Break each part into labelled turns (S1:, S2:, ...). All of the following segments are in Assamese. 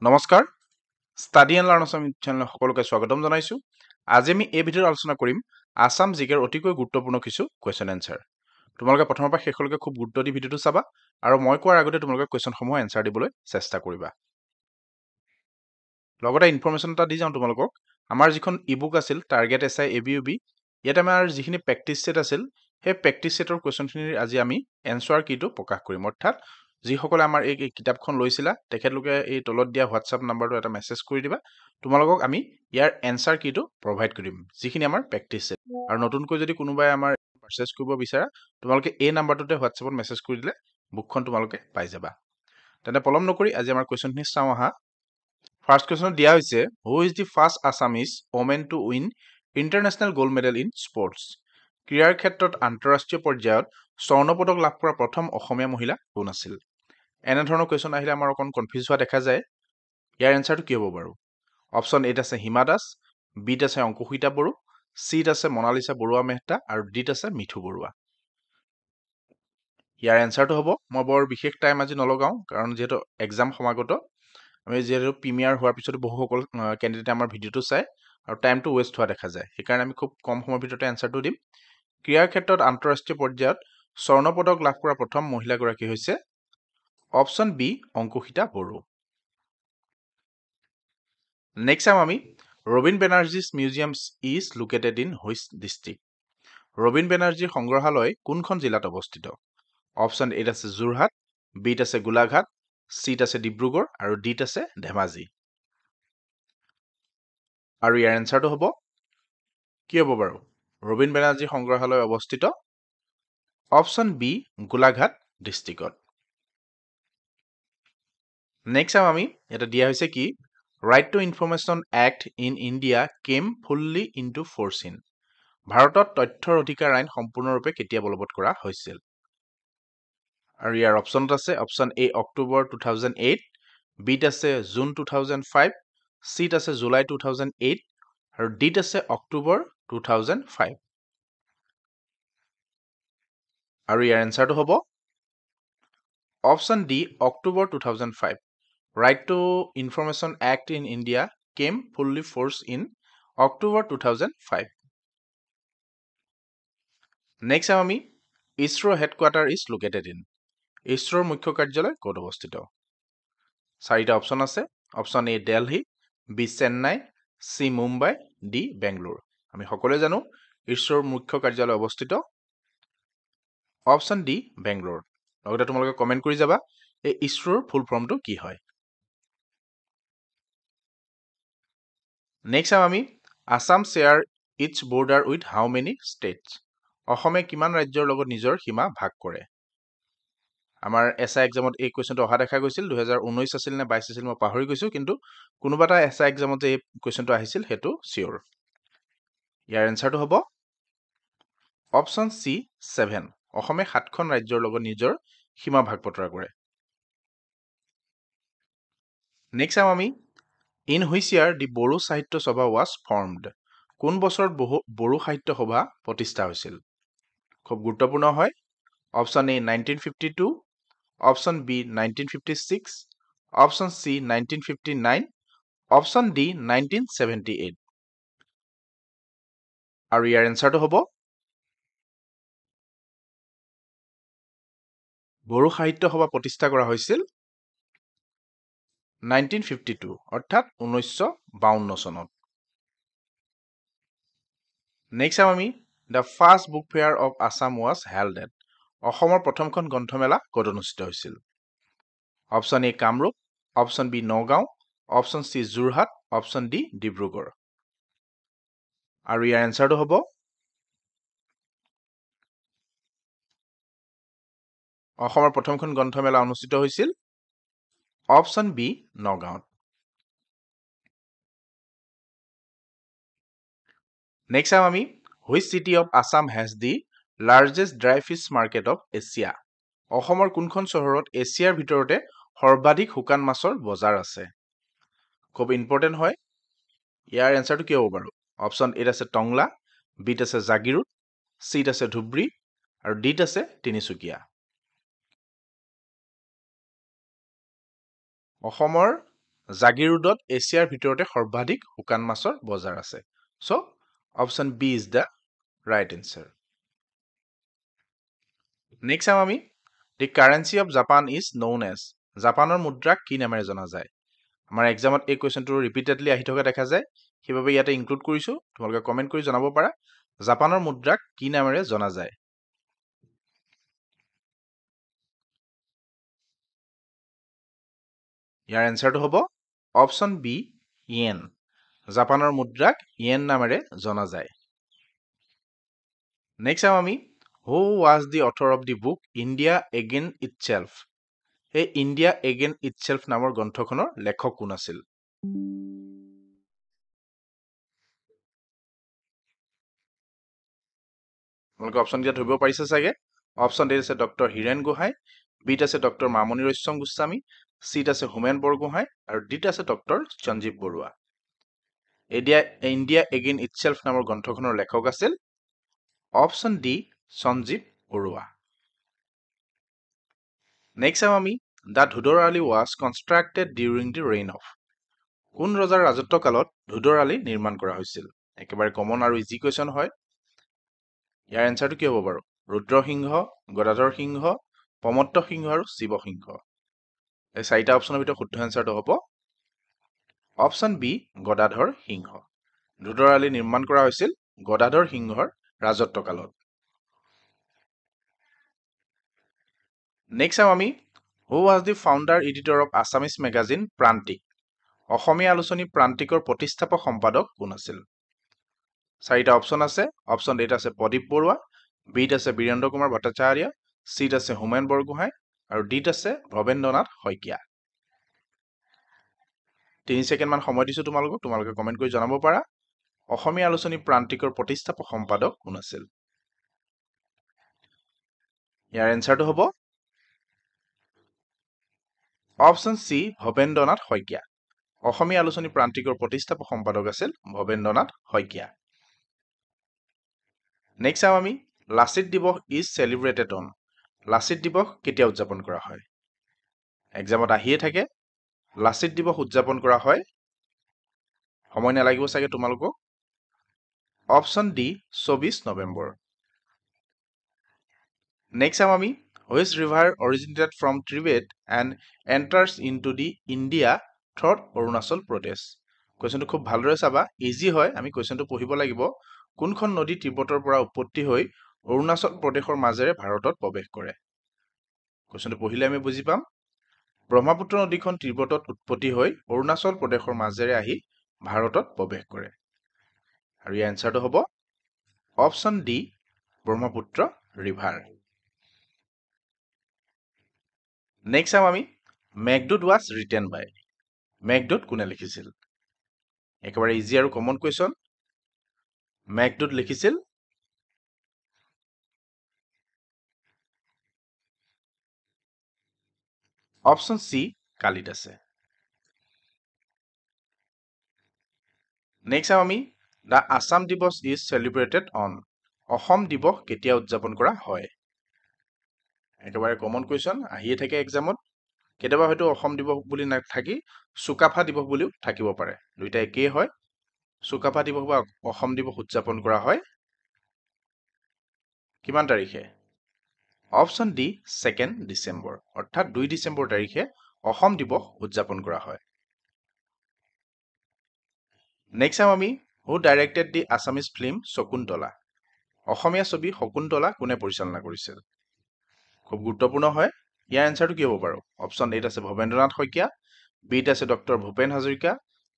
S1: নমস্কাৰ study and learn Assam channel সকলোকে স্বাগতম জনাইছোঁ আজি আমি এই ভিডিঅ'ত আলোচনা কৰিম আছাম জিকেৰ অতিকৈ গুৰুত্বপূৰ্ণ কিছু কুৱেশ্যন এনচাৰ তোমালোকে প্ৰথমৰ পৰা শেষলৈকে খুব গুৰুত্ব দি ভিডিঅ'টো চাবা আৰু মই কোৱাৰ আগতে তোমালোকে কুৱেশ্যনসমূহ এনচাৰ দিবলৈ চেষ্টা কৰিবা লগতে ইনফৰমেশ্যন এটা দি যাওঁ তোমালোকক আমাৰ যিখন ইবুক আছিল টাৰ্গেট এছআই এবিইউবি ইয়াত আমাৰ যিখিনি প্ৰেক্টিছ ছেট আছিল সেই প্ৰেক্টিছ ছেটৰ কুৱেশ্যনখিনিৰ আজি আমি এনচাৰ কিটো প্ৰকাশ কৰিম অৰ্থাৎ যিসকলে আমাৰ এই কিতাপখন লৈছিলা তেখেতলোকে এই তলত দিয়া হোৱাটছআপ নাম্বাৰটো এটা মেছেজ কৰি দিবা তোমালোকক আমি ইয়াৰ এনচাৰ কিটো প্ৰভাইড কৰিম যিখিনি আমাৰ প্ৰেক্টিছ ছেট আৰু নতুনকৈ যদি কোনোবাই আমাৰ পাৰচেজ কৰিব বিচাৰা তোমালোকে এই নাম্বাৰটোতে হোৱাটছআপত মেছেজ কৰি দিলে বুকখন তোমালোকে পাই যাবা তেনে পলম নকৰি আজি আমাৰ কুৱেশ্যনখিনি চাওঁ আহা ফাৰ্ষ্ট কুৱেশ্যনত দিয়া হৈছে who is the first Assamese women to win international gold medal in sports ক্ৰীড়াৰ ক্ষেত্ৰত আন্তঃৰাষ্ট্ৰীয় পৰ্যায়ত স্বৰ্ণ পদক লাভ কৰা প্ৰথম অসমীয়া মহিলা কোন আছিল এনেধৰণৰ কুৱেশ্যন আহিলে আমাৰ অকণ কনফিউজ হোৱা দেখা যায় ইয়াৰ এনচাৰটো কি হ'ব বাৰু অপশ্যন এত আছে হিমা দাস বিত আছে অংকুশিতা বড়ো চিত আছে মনালিছা বৰুৱা মেহতা আৰু ডিত আছে মিঠু বৰুৱা ইয়াৰ এনচাৰটো হ'ব মই বৰ বিশেষ টাইম আজি নলগাওঁ কাৰণ যিহেতু এক্সাম সমাগত আমি যিহেতু প্ৰিমিয়াৰ হোৱাৰ পিছতো বহুসকল কেণ্ডিডেটে আমাৰ ভিডিঅ'টো চায় আৰু টাইমটো ৱেষ্ট হোৱা দেখা যায় সেইকাৰণে আমি খুব কম সময়ৰ ভিতৰতে এনচাৰটো দিম ক্ৰীড়াৰ ক্ষেত্ৰত আন্তঃৰাষ্ট্ৰীয় পৰ্যায়ত স্বৰ্ণ পদক লাভ কৰা প্ৰথম মহিলাগৰাকী হৈছে option B Ankushita Boro next চাম আমি Robin Banerjee's museum is located in which district Robin বেনাৰ্জীৰ সংগ্ৰহালয় কোনখন জিলাত অৱস্থিত অপশ্যন এত আছে যোৰহাট বিত আছে গোলাঘাট চিত আছে ডিব্ৰুগড় আৰু ডিত আছে ধেমাজি আৰু ইয়াৰ এনচাৰটো হ'ব কি হ'ব বাৰু ৰবীন বেনাৰ্জী সংগ্ৰহালয় অৱস্থিত অপশ্যন বি গোলাঘাট ডিষ্ট্ৰিক্টত নেক্সট চাম আমি এটা দিয়া হৈছে কি right to information act in India came fully into force in ভাৰতত তথ্যৰ অধিকাৰ আইন সম্পূৰ্ণৰূপে কেতিয়া বলবৎ কৰা হৈছিল আৰু ইয়াৰ অপশ্যনত আছে অপশ্যন এ অক্টোবৰ 2008 বিত আছে জুন 2005 চিত আছে জুলাই 2008 আৰু ডিত আছে অক্টোবৰ 2005 আৰু ইয়াৰ এনচাৰটো হ'ব option D October 2005 right to information act in India came fully force in October 2005 next চাম আমি ISRO' headquarter is located in ইছৰৰ মুখ্য কাৰ্যালয় ক'ত অৱস্থিত চাৰিটা অপশ্যন আছে option A Delhi B Chennai C Mumbai D Bangalore আমি সকলোৱে জানো ইছৰৰ মুখ্য কাৰ্যালয় অৱস্থিত অপশ্যন ডি বেংগলোৰ লগতে তোমালোকে কমেণ্ট কৰি যাবা এই ইছৰৰ ফুল ফৰ্মটো কি হয় নেক্সট চাম আমি Assam share its border with how many states অসমে কিমান ৰাজ্যৰ লগত নিজৰ সীমা ভাগ কৰে আমাৰ এছআই এক্সামত এই কুৱেশ্যনটো অহা দেখা গৈছিল 2019 আছিল নে 22 আছিল মই পাহৰি গৈছোঁ কিন্তু কোনোবা এটা এছআই এক্সামত যে এই কুৱেশ্যনটো আহিছিল সেইটো চিয়'ৰ ইয়াৰ এনচাৰটো হ'ব অপশ্যন চি 7 অসমে 7খন ৰাজ্যৰ লগত নিজৰ সীমা ভাগ বতৰা কৰে নেক্সট চাম আমি ইন হুইচ ইয়াৰ দি বড়ো সাহিত্য সভা ৱাজ ফৰ্মড কোন বছৰত বড়ো সাহিত্য সভা প্ৰতিষ্ঠা হৈছিল খুব গুৰুত্বপূৰ্ণ হয় option A 1952 option B 1956 option C 1959 option D 1978 আৰু ইয়াৰ এনচাৰটো হ'ব বড়ো সাহিত্য সভা প্ৰতিষ্ঠা কৰা হৈছিল 1952 অৰ্থাৎ 1952 চনত নেক্সট চাম আমি the first book fair of Assam was held at অসমৰ প্ৰথমখন গ্ৰন্থমেলা ক'ত অনুষ্ঠিত হৈছিল option A Kamrup option B Nagaon option C Jorhat option D Dibrugarh আৰু ইয়াৰ এনচাৰটো হ'ব অসমৰ প্ৰথমখন গ্ৰন্থমেলা অনুষ্ঠিত হৈছিল অপশ্যন বি নগাঁৱত নেক্সট চাম আমি which city of Assam has the largest dry fish market of Asia অসমৰ কোনখন চহৰত এছিয়াৰ ভিতৰতে সৰ্বাধিক শুকান মাছৰ বজাৰ আছে খুব ইম্পৰ্টেণ্ট হয় ইয়াৰ এনচাৰটো কি হ'ব বাৰু অপশ্যন এত আছে টংলা বিত আছে জাগিৰোড চিত আছে ধুবুৰী আৰু ডিত আছে তিনিচুকীয়া অসমৰ জাগিৰোডত এছিয়াৰ ভিতৰতে সৰ্বাধিক শুকান মাছৰ বজাৰ আছে। So' option B is the right answer. Next চাম আমি the currency of Japan is known as. জাপানৰ মুদ্ৰাক কি নামেৰে জনা যায়? আমাৰ এক্সামত এই কুৱেশ্যনটো ৰিপিটেডলি আহি থকা দেখা যায়, সেইবাবে ইয়াতে ইনক্লুড কৰিছোঁ। তোমালোকে কমেণ্ট কৰি জনাব পাৰা জাপানৰ মুদ্ৰাক কি নামেৰে জনা যায়। ইয়াৰ এনচাৰটো হ'ব অপশ্যন বি য়েন। জাপানৰ মুদ্ৰাক য়েন নামেৰে জনা যায়। নেক্সট চাম আমি who was the author of the book India again itself. এই ইণ্ডিয়া এগেইন ইটছেল্ফ নামৰ গ্ৰন্থখনৰ লেখক কোন আছিল? তোমালোকে অপশ্যন দিয়া ধৰিব পাৰিছে চাগে। অপশ্যন এ আছে ডক্টৰ হীৰেণ গোহাঁই, বিত আছে ডক্টৰ মামণি ৰয়ছম গোস্বামী, চিত আছে হোমেন বৰগোহাঁই আৰু ডিত আছে doctor Sanjib Baruah. India again itself নামৰ গ্ৰন্থখনৰ লেখক আছিল option D Sanjib Baruah. Next চাম আমি the Dhodar Ali was constructed during the reign of. কোন ৰজাৰ ৰাজত্ব কালত ধুধৰ আলি নিৰ্মাণ কৰা হৈছিল? একেবাৰে কমন আৰু ইজি কুৱেশ্যন হয়। ইয়াৰ এনচাৰটো কি হ'ব বাৰু? ৰুদ্ৰসিংহ, গদাধৰ সিংহ, প্ৰমত্ত সিংহ আৰু শিৱসিংহ। এই চাৰিটা অপশ্যনৰ ভিতৰত শুদ্ধ এনচাৰটো হ'ব অপশ্যন বি গদাধৰ সিংহ। ধুধৰ আলি নিৰ্মাণ কৰা হৈছিল গদাধৰ সিংহৰ ৰাজত্ব কালত। নেক্সট চাম আমি who was the founder editor of Assamese magazine Prantik. অসমীয়া আলোচনী প্ৰান্তিকৰ প্ৰতিষ্ঠাপক সম্পাদক কোন আছিল? চাৰিটা অপশ্যন আছে। অপশ্যন এত আছে প্ৰদীপ বৰুৱা, বিত আছে বীৰেন্দ্ৰ কুমাৰ ভট্টাচাৰ্য, চিত আছে হোমেন বৰগোহাঁই আৰু ডিত আছে ভৱেন্দ্ৰনাথ শইকীয়া। 3 ছেকেণ্ডমান সময় দিছোঁ তোমালোকে কমেণ্ট কৰি জনাব পাৰা অসমীয়া আলোচনী প্ৰান্তিকৰ প্ৰতিষ্ঠাপক সম্পাদক কোন আছিল? ইয়াৰ এনচাৰটো হ'ব অপশ্যন চি ভৱেন্দ্ৰনাথ শইকীয়া। অসমীয়া আলোচনী প্ৰান্তিকৰ প্ৰতিষ্ঠাপক সম্পাদক আছিল ভৱেন্দ্ৰনাথ শইকীয়া। নেক্সট চাম আমি লাচিত দিৱস ইজ চেলিব্ৰেটেড অন। লাচিত দিৱস কেতিয়া উদযাপন কৰা হয়? এক্সামত আহিয়ে থাকে। লাচিত দিৱস উদযাপন কৰা হয়, সময় নালাগিব চাগে তোমালোকক, অপশ্যন ডি 24 নৱেম্বৰ। নেক্সট চাম আমি which river originated from Tibet and enters into the India through Arunachal Pradesh. কুৱেশ্যনটো খুব ভালদৰে চাবা, ইজি হয়, আমি কুৱেশ্যনটো পঢ়িব লাগিব। কোনখন নদী তিব্বতৰ পৰা উৎপত্তি হৈ অৰুণাচল প্ৰদেশৰ মাজেৰে ভাৰতত প্ৰৱেশ কৰে? কুৱেশ্যনটো পঢ়িলে আমি বুজি পাম। ব্ৰহ্মপুত্ৰ নদীখন তিব্বতত উৎপত্তি হৈ অৰুণাচল প্ৰদেশৰ মাজেৰে আহি ভাৰতত প্ৰৱেশ কৰে। আৰু ইয়াৰ এনচাৰটো হ'ব option D Brahmaputra river. Next চাম আমি মেঘদূত ৱাজ ৰিটেন বাই। মেঘদূত কোনে লিখিছিল? একেবাৰে ইজি আৰু কমন কুৱেশ্যন। মেঘদূত লিখিছিল অপশ্যন চি কালিদাসে। নেক্সট চাম আমি দ্য আছাম দিৱস ইজ চেলিব্ৰেটেড অন। অসম দিৱস কেতিয়া উদযাপন কৰা হয়? একেবাৰে কমন কুৱেশ্যন, আহিয়ে থাকে এক্সামত। কেতিয়াবা হয়তো অসম দিৱস বুলি নাথাকি চুকাফা দিৱস বুলিও থাকিব পাৰে, দুইটা একেই হয়। চুকাফা দিৱস বা অসম দিৱস উদযাপন কৰা হয় কিমান তাৰিখে? অপশ্যন ডি 2 ডিচেম্বৰ, অৰ্থাৎ 2 ডিচেম্বৰ তাৰিখে অসম দিৱস উদযাপন কৰা হয়। নেক্সট চাম আমি হু ডাইৰেক্টেড দি আছামিজ ফিল্ম শকুন্তলা। অসমীয়া ছবি শকুন্তলা কোনে পৰিচালনা কৰিছিল? খুব গুৰুত্বপূৰ্ণ হয়। ইয়াৰ এনচাৰটো কি হ'ব বাৰু? অপশ্যন এত আছে ভৱেন্দ্ৰনাথ শইকীয়া, বিত আছে ডক্টৰ ভূপেন হাজৰিকা,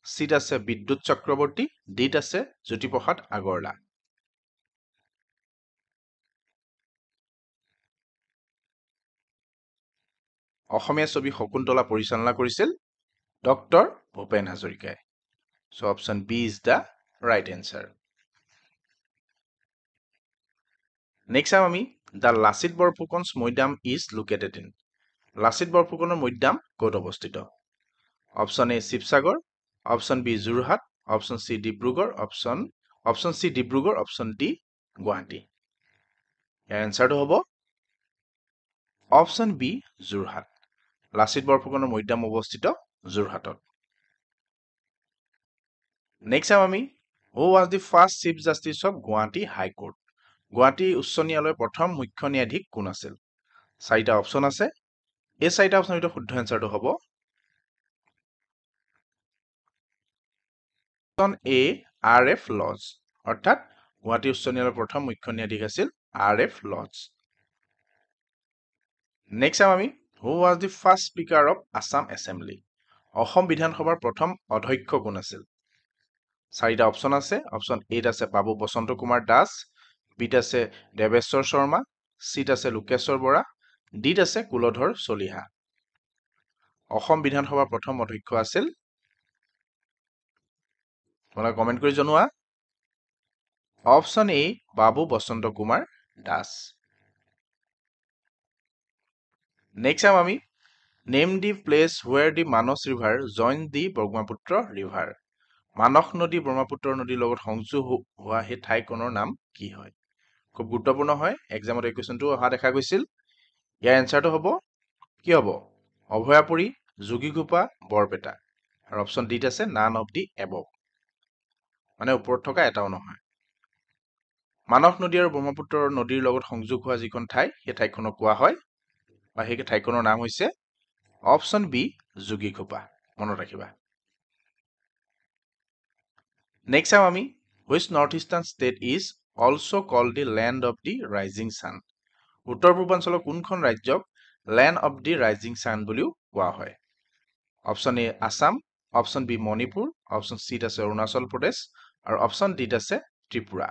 S1: চিত আছে বিদ্যুৎ চক্ৰৱৰ্তী, ডিত আছে জ্যোতিপ্ৰসাদ আগৰৱালা। অসমীয়া ছবি শকুন্তলা পৰিচালনা কৰিছিল ডক্টৰ ভূপেন হাজৰিকাই। So' option B is the right answer. Next চাম আমি the Lachit Borphukan's Maidam is located in. Lachit বৰফুকনৰ মৈদাম ক'ত অৱস্থিত? Option A Sivasagar, option B Jorhat, option C Dibrugarh, option C Dibrugarh, option D Guwahati. ইয়াৰ এনচাৰটো হ'ব অপশ্যন বি যোৰহাট। লাচিত বৰফুকনৰ মৈদাম অৱস্থিত যোৰহাটত। নেক্সট চাম আমি who was the first chief justice of Guwahati high court. Guwahati উচ্চ ন্যায়ালয়ৰ প্ৰথম মুখ্য ন্যায়াধীশ কোন আছিল? চাৰিটা অপশ্যন আছে। এই চাৰিটা অপশ্যনৰ ভিতৰত শুদ্ধ এনচাৰটো হ'ব অপশ্যন এ R.F. লজ, অৰ্থাৎ গুৱাহাটী উচ্চ ন্যায়ালয়ৰ প্ৰথম মুখ্য ন্যায়াধীশ আছিল R.F. লজ। নেক্সট চাম আমি who was the first speaker of Assam assembly. Assam বিধানসভাৰ প্ৰথম অধ্যক্ষ কোন আছিল? চাৰিটা অপশ্যন আছে। অপশ্যন এত আছে বাবু বসন্ত কুমাৰ দাস, বিত আছে দেৱেশ্বৰ শৰ্মা, চিত আছে লোকেশ্বৰ বৰা, ডিত আছে কুলধৰ চলিহা। অসম বিধানসভাৰ প্ৰথম অধ্যক্ষ আছিল, তোমালোকে কমেণ্ট কৰি জনোৱা। Option A Babu Basanta Kumar Das. Next চাম আমি name the place where the Manas river join the Brahmaputra river. Manas নদী ব্ৰহ্মপুত্ৰ নদীৰ লগত সংযোগ হোৱা সেই ঠাইখনৰ নাম কি হয়? খুব গুৰুত্বপূৰ্ণ হয়, এক্সামত এই কুৱেশ্যনটো অহা দেখা গৈছিল। ইয়াৰ এনচাৰটো হ'ব কি হ'ব? অভয়াপুৰী, যোগীঘোপা, বৰপেটা। আৰু অপশ্যন ডিত আছে নান অফ দি এবভ, মানে ওপৰত থকা এটাও নহয়। মানস নদী আৰু ব্ৰহ্মপুত্ৰ নদীৰ লগত সংযোগ হোৱা যিখন ঠাই সেই ঠাইখনক কোৱা হয় বা সেই ঠাইখনৰ নাম হৈছে অপশ্যন বি যোগীঘোপা, মনত ৰাখিবা। নেক্সট চাম আমি which north eastern state is also' called the land of the rising sun. উত্তৰ পূৰ্বাঞ্চলৰ কোনখন ৰাজ্যক land of the rising sun বুলিও কোৱা হয়? Option A Assam, option B Manipur, option চিত আছে অৰুণাচল প্ৰদেশ, আৰু অপশ্যন ডিত আছে ত্ৰিপুৰা।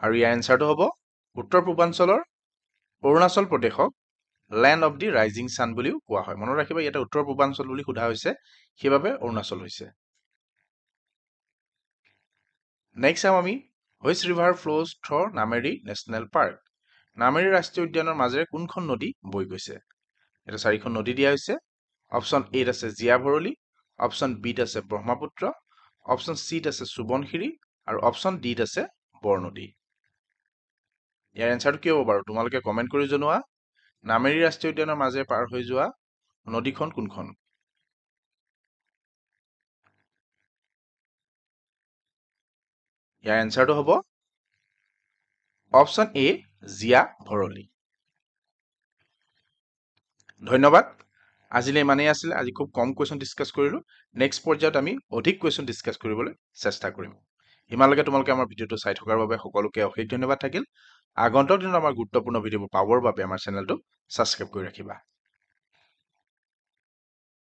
S1: আৰু ইয়াৰ এনচাৰটো হ'ব উত্তৰ পূৰ্বাঞ্চলৰ অৰুণাচল প্ৰদেশক land of the rising sun বুলিও কোৱা হয়। মনত ৰাখিবা, ইয়াতে উত্তৰ পূৰ্বাঞ্চল বুলি সোধা হৈছে, সেইবাবে অৰুণাচল হৈছে। নেক্সট চাম আমি which river flows through Nameri national park. Nameri ৰাষ্ট্ৰীয় উদ্যানৰ মাজেৰে কোনখন নদী বৈ গৈছে? এটা চাৰিখন নদী দিয়া হৈছে। অপশ্যন এত আছে জীয়া ভৰলী, অপশ্যন বিত আছে ব্ৰহ্মপুত্ৰ, অপশ্যন চিত আছে সোৱণশিৰি, আৰু অপশ্যন ডিত আছে বৰনদী। ইয়াৰ এনচাৰটো কি হ'ব বাৰু? তোমালোকে কমেণ্ট কৰি জনোৱা। নামেৰি ৰাষ্ট্ৰীয় উদ্যানৰ মাজেৰে পাৰ হৈ যোৱা নদীখন কোনখন? ইয়াৰ এনচাৰটো হ'ব অপশ্যন এ জীয়া ভৰলী। ধন্যবাদ। আজিলৈ ইমানেই আছিল। আজি খুব কম কুৱেশ্যন ডিছকাছ কৰিলোঁ। নেক্সট পৰ্যায়ত আমি অধিক কুৱেশ্যন ডিছকাছ কৰিবলৈ চেষ্টা কৰিম। ইমানলৈকে তোমালোকে আমাৰ ভিডিঅ'টো চাই থকাৰ বাবে সকলোকে অশেষ ধন্যবাদ থাকিল। আগন্তুক দিনত আমাৰ গুৰুত্বপূৰ্ণ ভিডিঅ'বোৰ পাবৰ বাবে আমাৰ চেনেলটো ছাবস্ক্ৰাইব কৰি ৰাখিবা।